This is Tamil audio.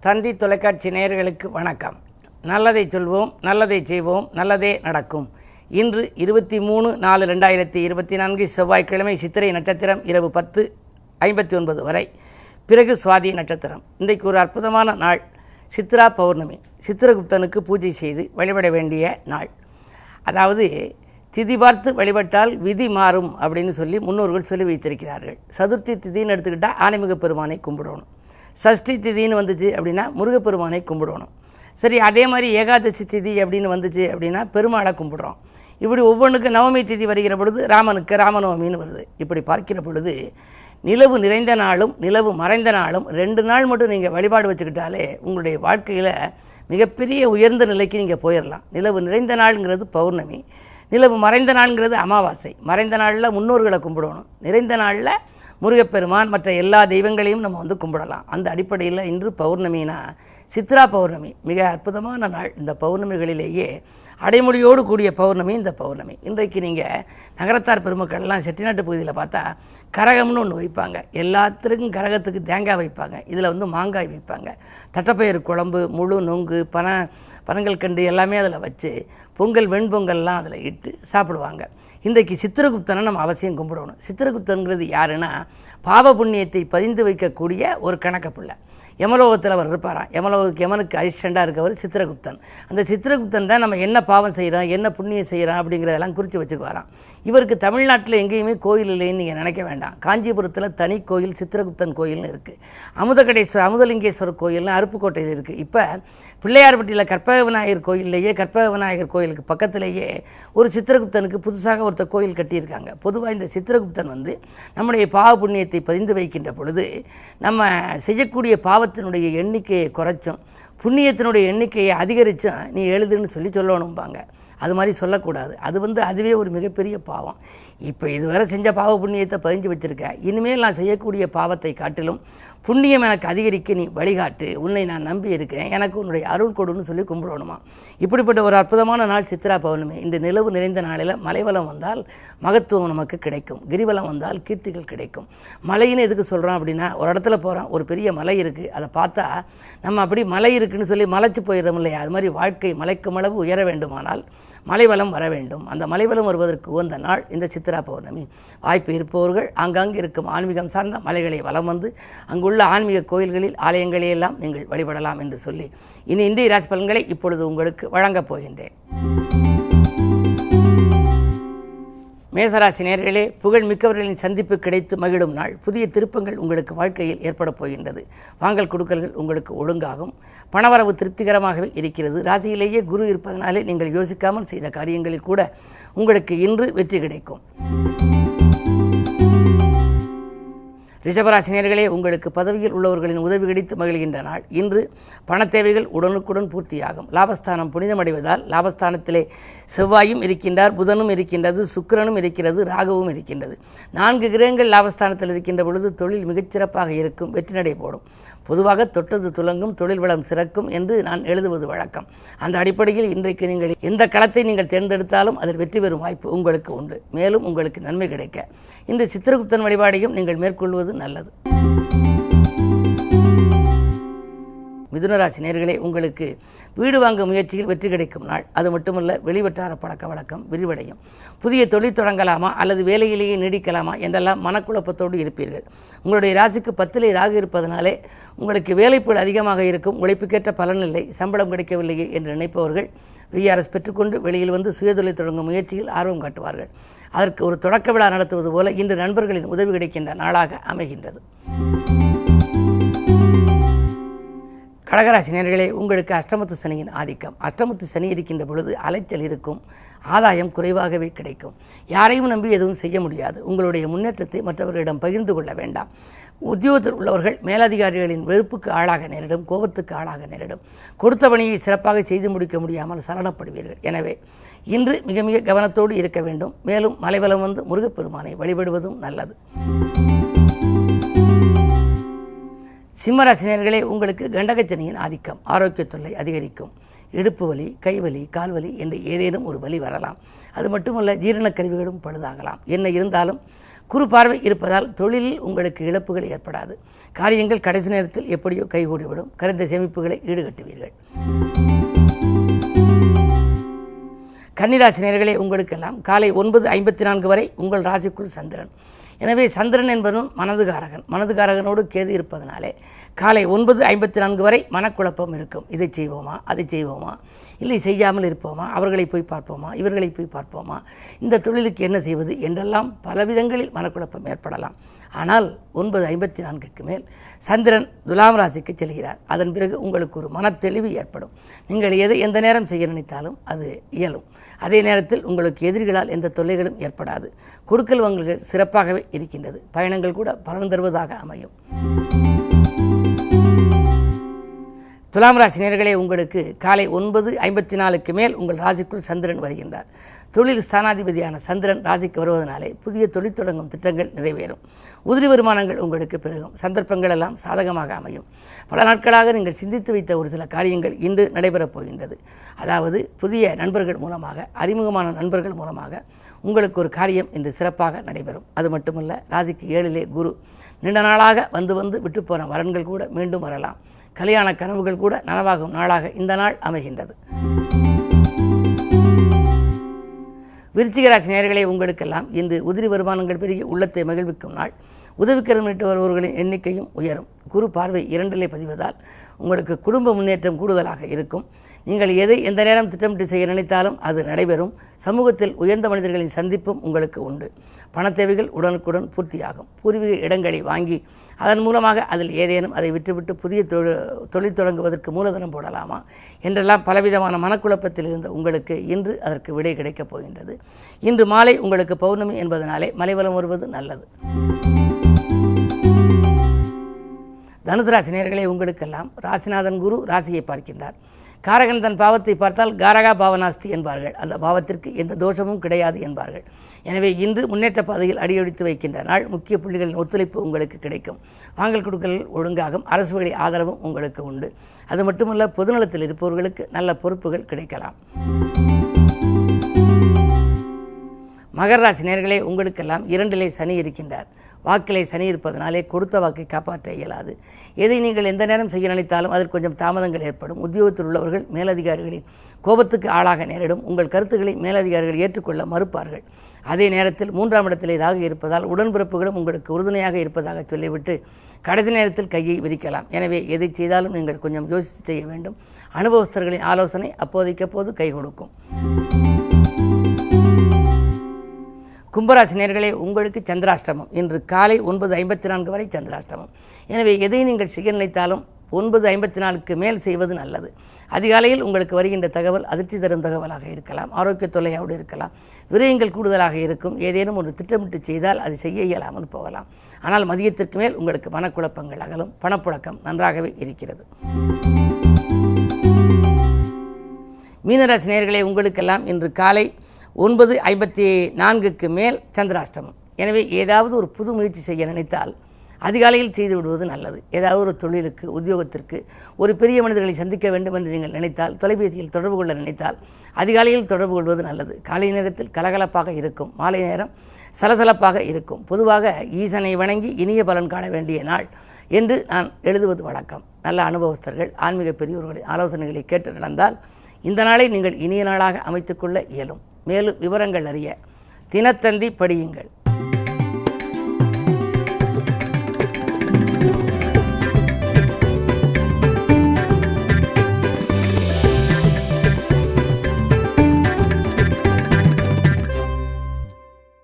தந்தி தொலைக்காட்சி நேயர்களுக்கு வணக்கம். நல்லதை சொல்வோம், நல்லதை செய்வோம், நல்லதே நடக்கும். இன்று 23/4/2024 செவ்வாய்க்கிழமை, சித்திரை நட்சத்திரம் இரவு 10:59 வரை, பிறகு சுவாதி நட்சத்திரம். இன்றைக்கு ஒரு அற்புதமான நாள், சித்ரா பௌர்ணமி. சித்திரகுப்தனுக்கு பூஜை செய்து வழிபட வேண்டிய நாள். அதாவது திதி பார்த்து வழிபட்டால் விதி மாறும் அப்படின்னு சொல்லி முன்னோர்கள் சொல்லி வைத்திருக்கிறார்கள். சதுர்த்தி திதின்னு எடுத்துக்கிட்டால் ஆனைமிக பெருமானை கும்பிடணும். சஷ்டி திதின்னு வந்துச்சு அப்படின்னா முருகப்பெருமானை கும்பிடணும். சரி, அதே மாதிரி ஏகாதசி திதி அப்படின்னு வந்துச்சு அப்படின்னா பெருமாளை கும்பிடுறோம். இப்படி ஒவ்வொன்றுக்கு நவமி திதி வருகிற பொழுது ராமனுக்கு ராமநவமின்னு வருது. இப்படி பார்க்கிற பொழுது நிலவு நிறைந்த நாளும் நிலவு மறைந்த நாளும் 2 நாள் மட்டும் நீங்கள் வழிபாடு வச்சுக்கிட்டாலே உங்களுடைய வாழ்க்கையில் மிகப்பெரிய உயர்ந்த நிலைக்கு நீங்கள் போயிடலாம். நிலவு நிறைந்த நாளுங்கிறது பௌர்ணமி, நிலவு மறைந்த நாளுங்கிறது அமாவாசை. மறைந்த நாளில் முன்னோர்களை கும்பிடணும், நிறைந்த நாளில் முருகப்பெருமான் மற்ற எல்லா தெய்வங்களையும் நம்ம கும்பிடலாம். அந்த அடிப்படையில் இன்று பௌர்ணமினா சித்ரா பௌர்ணமி மிக அற்புதமான நாள். இந்த பௌர்ணமிகளிலேயே அடைமொழியோடு கூடிய பௌர்ணமி இந்த பௌர்ணமி. இன்றைக்கு நீங்கள் நகரத்தார் பெருமக்கள்லாம் செட்டிநாட்டு பகுதியில் பார்த்தா கரகம்னு ஒன்று வைப்பாங்க. எல்லாத்துக்கும் கரகத்துக்கு தேங்காய் வைப்பாங்க, இதில் மாங்காய் வைப்பாங்க, தட்டைப்பயிறு குழம்பு, முழு நொங்கு, பனங்கள் கண்டு எல்லாமே அதில் வச்சு பொங்கல் வெண்பொங்கல்லாம் அதில் இட்டு சாப்பிடுவாங்க. இன்றைக்கு சித்திரகுப்தனை நம்ம அவசியம் கும்பிடணும். சித்திரகுப்தன்கிறது யாருன்னா பாவ புண்ணியத்தை பதிந்து வைக்கக்கூடிய ஒரு கணக்க பிள்ளை. யமலோகத்தில் அவர் இருப்பாராம். யமனுக்கு அசிஸ்டண்டாக இருக்கவர் சித்திரகுப்தன். அந்த சித்திரகுப்தன் தான் நம்ம என்ன பாவம் செய்கிறோம், என்ன புண்ணியம் செய்கிறோம் அப்படிங்கிறதெல்லாம் குறித்து வச்சுக்குவாராம். இவருக்கு தமிழ்நாட்டில் எங்கேயுமே கோயில் இல்லைன்னு நீங்கள் நினைக்க வேண்டாம். காஞ்சிபுரத்தில் தனி கோயில் சித்திரகுப்தன் கோயில்னு இருக்குது. அமுதலிங்கேஸ்வரர் கோயில்னு அருப்புக்கோட்டையில் இருக்குது. இப்போ பிள்ளையார்பட்டியில் கற்பக விநாயகர் கோயிலேயே, கற்பக விநாயகர் கோயிலுக்கு பக்கத்திலேயே ஒரு சித்திரகுப்தனுக்கு புதுசாக ஒருத்தர் கோயில் கட்டியிருக்காங்க. பொதுவாக இந்த சித்திரகுப்தன் நம்முடைய பாவ புண்ணியத்தை பதிந்து வைக்கின்ற பொழுது நம்ம செய்யக்கூடிய பாவத்தினுடைய எண்ணிக்கையை குறைச்சும் புண்ணியத்தினுடைய எண்ணிக்கையை அதிகரித்தும் நீ எழுதுன்னு சொல்லணும்பாங்க. அது மாதிரி சொல்லக்கூடாது. அதுவே ஒரு மிகப்பெரிய பாவம். இப்போ இதுவரை செஞ்ச பாவ புண்ணியத்தை பதிஞ்சு வச்சுருக்க, இனிமேல் நான் செய்யக்கூடிய பாவத்தை காட்டிலும் புண்ணியம் எனக்கு அதிகரிக்க நீ வழிகாட்டு, உன்னை நான் நம்பி இருக்கேன், எனக்கு உன்னுடைய அருள் கொடுன்னு சொல்லி கும்பிடணுமா. இப்படிப்பட்ட ஒரு அற்புதமான நாள் சித்ரா பௌர்ணமி. இந்த நிலவு நிறைந்த நாளில் மலைவளம் வந்தால் மகத்துவம் நமக்கு கிடைக்கும், கிரிவலம் வந்தால் கீர்த்திகள் கிடைக்கும். மலைன்னு எதுக்கு சொல்கிறோம் அப்படின்னா, ஒரு இடத்துல போகிறோம், ஒரு பெரிய மலை இருக்குது, அதை பார்த்தா நம்ம அப்படி மலை இருக்குதுன்னு சொல்லி மலைச்சு போயிடும் இல்லையா. அது மாதிரி வாழ்க்கை மலைக்கும் அளவு உயர வேண்டுமானால் மலைவளம் வர வேண்டும். அந்த மலைவளம் வருவதற்கு உகந்த நாள் இந்த சித்ரா பௌர்ணமி. வாய்ப்பு இருப்பவர்கள் ஆங்காங்கு இருக்கும் ஆன்மீகம் சார்ந்த மலைகளை வலம் வந்து அங்குள்ள ஆன்மீக கோயில்களில் ஆலயங்களையெல்லாம் நீங்கள் வழிபடலாம் என்று சொல்லி இன்றைய ராசி பலன்களை இப்பொழுது உங்களுக்கு வழங்கப் போகின்றேன். மேசராசி நேயர்களே, புகழ் மிக்கவர்களின் சந்திப்பு கிடைத்து மகிழும் நாள். புதிய திருப்பங்கள் உங்களுக்கு வாழ்க்கையில் ஏற்பட போகின்றது. வாங்கல் கொடுக்கல்கள் உங்களுக்கு ஒழுங்காகும். பணவரவு திருப்திகரமாகவே இருக்கிறது. ராசியிலேயே குரு இருப்பதனாலே நீங்கள் யோசிக்காமல் செய்த காரியங்களில் கூட உங்களுக்கு இன்று வெற்றி கிடைக்கும். ரிஷபராசினியர்களே, உங்களுக்கு பதவியில் உள்ளவர்களின் உதவி கிடைத்து மகிழ்கின்ற நாள். இன்று பண தேவைகள் உடனுக்குடன் பூர்த்தியாகும். லாபஸ்தானம் புனிதமடைவதால் லாபஸ்தானத்திலே செவ்வாயும் இருக்கின்றார், புதனும் இருக்கின்றது, சுக்கிரனும் இருக்கிறது, ராகுவும் இருக்கின்றது. 4 கிரகங்கள் லாபஸ்தானத்தில் இருக்கின்ற பொழுது தொழில் மிகச்சிறப்பாக இருக்கும், வெற்றி நடை போடும். பொதுவாக தொட்டது துலங்கும், தொழில் வளம் சிறக்கும் என்று நான் எழுதுவது வழக்கம். அந்த அடிப்படையில் இன்றைக்கு நீங்கள் எந்த களத்தை நீங்கள் தேர்ந்தெடுத்தாலும் அதில் வெற்றி பெறும் வாய்ப்பு உங்களுக்கு உண்டு. மேலும் உங்களுக்கு நன்மை கிடைக்க இன்று சித்திரகுப்தன் வழிபாடையும் நீங்கள் மேற்கொள்வது நல்லது. மிதுனராசி நேயர்களே, உங்களுக்கு வீடு வாங்க முயற்சியில் வெற்றி கிடைக்கும் நாள். அது மட்டுமல்ல, வெளிவட்டார பழக்க வழக்கம் விரிவடையும். புதிய தொழில் தொடங்கலாமா அல்லது வேலையிலேயே நீடிக்கலாமா என்றெல்லாம் மனக்குழப்பத்தோடு இருப்பீர்கள். உங்களுடைய ராசிக்கு 10லே ராகு இருப்பதனாலே உங்களுக்கு வேலைப்பள் அதிகமாக இருக்கும். உழைப்புக்கேற்ற பலன் இல்லை, சம்பளம் கிடைக்கவில்லையே என்று நினைப்பவர்கள் விஆர்எஸ் பெற்றுக்கொண்டு வெளியில் வந்து சுயதொழில் தொடங்கும் முயற்சியில் ஆர்வம் காட்டுவார்கள். அதற்கு ஒரு தொடக்க விழா நடத்துவது போல இன்று நண்பர்களின் உதவி கிடைக்கின்ற நாளாக அமைகின்றது. கடகராசி நேயர்களே, உங்களுக்கு அஷ்டமத்து சனியின் ஆதிக்கம். அஷ்டமத்து சனி இருக்கின்ற பொழுது அலைச்சல் இருக்கும், ஆதாயம் குறைவாகவே கிடைக்கும். யாரையும் நம்பி எதுவும் செய்ய முடியாது. உங்களுடைய முன்னேற்றத்தை மற்றவர்களிடம் பகிர்ந்து கொள்ள வேண்டாம். உத்தியோகத்தில் உள்ளவர்கள் மேலதிகாரிகளின் வெறுப்புக்கு ஆளாக நேரிடும், கோபத்துக்கு ஆளாக நேரிடும். கொடுத்த பணியை சிறப்பாக செய்து முடிக்க முடியாமல் சலனப்படுவீர்கள். எனவே இன்று மிக மிக கவனத்தோடு இருக்க வேண்டும். மேலும் மலைவலம் வந்து முருகப்பெருமானை வழிபடுவதும் நல்லது. சிம்மராசினியர்களே, உங்களுக்கு கண்டகச்சனியின் ஆதிக்கம். ஆரோக்கிய தொல்லை அதிகரிக்கும். இடுப்பு வலி, கைவலி, கால்வலி என்று ஏதேனும் ஒரு வலி வரலாம். அது மட்டுமல்ல, ஜீரண கருவிகளும் பழுதாகலாம். என்ன இருந்தாலும் குறு பார்வை இருப்பதால் தொழிலில் உங்களுக்கு இழப்புகள் ஏற்படாது. காரியங்கள் கடைசி நேரத்தில் எப்படியோ கைகூடிவிடும். கரைந்த சேமிப்புகளை ஈடுகட்டுவீர்கள். கன்னிராசி நேயர்களே, உங்களுக்கெல்லாம் காலை 9:54 வரை உங்கள் ராசிக்குள் சந்திரன். எனவே சந்திரன் என்பவன் மனதுகாரகனோடு கேது இருப்பதனாலே காலை 9:54 வரை மனக்குழப்பம் இருக்கும். இதை செய்வோமா, அதை செய்வோமா, இல்லை செய்யாமல் இருப்போமா, அவர்களை போய் பார்ப்போமா, இவர்களை போய் பார்ப்போமா, இந்த தொழிலுக்கு என்ன செய்வது என்றெல்லாம் பலவிதங்களில் மனக்குழப்பம் ஏற்படலாம். ஆனால் 9:54க்கு மேல் சந்திரன் துலாம் ராசிக்கு செல்கிறார். அதன் பிறகு உங்களுக்கு ஒரு மனத்தெளிவு ஏற்படும். நீங்கள் எதை எந்த நேரம் செய்ய நினைத்தாலும் அது இயலும். அதே நேரத்தில் உங்களுக்கு எதிரிகளால் எந்த தொல்லைகளும் ஏற்படாது. கொடுக்கல் வாங்கல்கள் சிறப்பாகவே இருக்கின்றது. பயணங்கள் கூட பலன் தருவதாக அமையும். துலாம் ராசி நேயர்களே, உங்களுக்கு காலை 9:54க்கு மேல் உங்கள் ராசிக்குள் சந்திரன் வருகின்றார். தொழில் ஸ்தானாதிபதியான சந்திரன் ராசிக்கு வருவதனாலே புதிய தொழில் தொடங்கும் திட்டங்கள் நிறைவேறும். உதிரி வருமானங்கள் உங்களுக்கு பெருகும். சந்தர்ப்பங்கள் எல்லாம் சாதகமாக அமையும். பல நாட்களாக நீங்கள் சிந்தித்து வைத்த ஒரு சில காரியங்கள் இன்று நடைபெறப் போகின்றது. அதாவது புதிய நண்பர்கள் மூலமாக, அறிமுகமான நண்பர்கள் மூலமாக உங்களுக்கு ஒரு காரியம் இன்று சிறப்பாக நடைபெறும். அது மட்டுமல்ல, ராசிக்கு 7லே குரு. நீண்ட நாளாக வந்து விட்டு போன வரன்கள் கூட மீண்டும் வரலாம். கல்யாண கனவுகள் கூட நனவாகும் நாளாக இந்த நாள் அமைகின்றது. விருச்சிக ராசி நேயர்களே, உங்களுக்கெல்லாம் இன்று உதிரி வருமானங்கள் பெருகி உள்ளத்தை மகிழ்விக்கும் நாள். உதவிக்கரம் நீட்டு வருபவர்களின் எண்ணிக்கையும் உயரும். குரு பார்வை 2லே பதிவதால் உங்களுக்கு குடும்ப முன்னேற்றம் கூடுதலாக இருக்கும். நீங்கள் எதை எந்த நேரம் திட்டமிட்டு செய்ய நினைத்தாலும் அது நடைபெறும். சமூகத்தில் உயர்ந்த மனிதர்களின் சந்திப்பும் உங்களுக்கு உண்டு. பணத்தேவைகள் உடனுக்குடன் பூர்த்தியாகும். பூர்வீக இடங்களை வாங்கி அதன் மூலமாக அதில் ஏதேனும் அதை விட்டுவிட்டு புதிய தொழில் தொடங்குவதற்கு மூலதனம் போடலாமா என்றெல்லாம் பலவிதமான மனக்குழப்பத்தில் இருந்த உங்களுக்கு இன்று அதற்கு விடை கிடைக்கப் போகின்றது. இன்று மாலை உங்களுக்கு பௌர்ணமி என்பதனாலே மலைவலம் வருவது நல்லது. தனுசு ராசி நேயர்களே, உங்களுக்கெல்லாம் ராசிநாதன் குரு ராசியை பார்க்கின்றார். காரகன் தன் பாவத்தை பார்த்தால் காரகா பாவனாஸ்தி என்பார்கள். அந்த பாவத்திற்கு எந்த தோஷமும் கிடையாது என்பார்கள். எனவே இன்று முன்னேற்ற பாதையில் அடியெடுத்து வைக்கின்ற நாள். முக்கிய புள்ளிகளின் ஒத்துழைப்பு உங்களுக்கு கிடைக்கும். வாங்கல் கொடுக்கல் ஒழுங்காகும். அரசு வழி ஆதரவும் உங்களுக்கு உண்டு. அது மட்டுமல்ல, பொதுநலத்தில் இருப்பவர்களுக்கு நல்ல பொறுப்புகள் கிடைக்கலாம். மகர ராசி நேயர்களே, உங்களுக்கெல்லாம் 2லே சனி இருக்கின்றார். வாக்கிலே சனி இருப்பதனாலே கொடுத்த வாக்கை காப்பாற்ற இயலாது. எதை நீங்கள் எந்த நேரம் செய்ய நினைத்தாலும் அதில் கொஞ்சம் தாமதங்கள் ஏற்படும். உத்தியோகத்தில் உள்ளவர்கள் மேலதிகாரிகளின் கோபத்துக்கு ஆளாக நேரிடும். உங்கள் கருத்துக்களை மேலதிகாரிகள் ஏற்றுக்கொள்ள மறுப்பார்கள். அதே நேரத்தில் 3ஆம் இடத்திலே ராகு இருப்பதால் உடன்பிறப்புகளும் உங்களுக்கு உறுதுணையாக இருப்பதாக சொல்லிவிட்டு கடைசி நேரத்தில் கையை விரிக்கலாம். எனவே எதை செய்தாலும் நீங்கள் கொஞ்சம் யோசித்து செய்ய வேண்டும். அனுபவஸ்தர்களின் ஆலோசனை அப்போதைக்கப்போது கை கொடுக்கும். கும்பராசி நேயர்களே, உங்களுக்கு சந்திராஷ்டமம். இன்று காலை 9:54 வரை சந்திராஷ்டமம். எனவே எதை நீங்கள் செய்ய நினைத்தாலும் 9:54க்கு மேல் செய்வது நல்லது. அதிகாலையில் உங்களுக்கு வருகின்ற தகவல் அதிர்ச்சி தரும் தகவலாக இருக்கலாம். ஆரோக்கிய தொல்லையோடு இருக்கலாம். விரயங்கள் கூடுதலாக இருக்கும். ஏதேனும் ஒரு திட்டமிட்டு செய்தால் அது செய்ய இயலாமல் போகலாம். ஆனால் மதியத்திற்கு மேல் உங்களுக்கு மனக்குழப்பங்கள் அகலும். பணப்புழக்கம் நன்றாகவே இருக்கிறது. மீனராசி நேயர்களே, உங்களுக்கெல்லாம் இன்று காலை 9:54க்கு மேல் சந்திராஷ்டமம். எனவே ஏதாவது ஒரு புது முயற்சி செய்ய நினைத்தால் அதிகாலையில் செய்து விடுவது நல்லது. ஏதாவது ஒரு தொழிலுக்கு, உத்தியோகத்திற்கு, ஒரு பெரிய மனிதர்களை சந்திக்க வேண்டும் என்று நீங்கள் நினைத்தால், தொலைபேசியில் தொடர்பு கொள்ள நினைத்தால் அதிகாலையில் தொடர்பு கொள்வது நல்லது. காலை நேரத்தில் கலகலப்பாக இருக்கும். மாலை நேரம் சலசலப்பாக இருக்கும். பொதுவாக ஈசனை வணங்கி இனிய பலன் காண வேண்டிய நாள் என்று நான் எழுதுவது வழக்கம். நல்ல அனுபவஸ்தர்கள், ஆன்மீக பெரியோர்களின் ஆலோசனைகளை கேட்டு நடந்தால் இந்த நாளை நீங்கள் இனிய நாளாக அமைத்துக்கொள்ள இயலும். மேலும் விவரங்கள் அறிய தினத்தந்தி படியுங்கள்.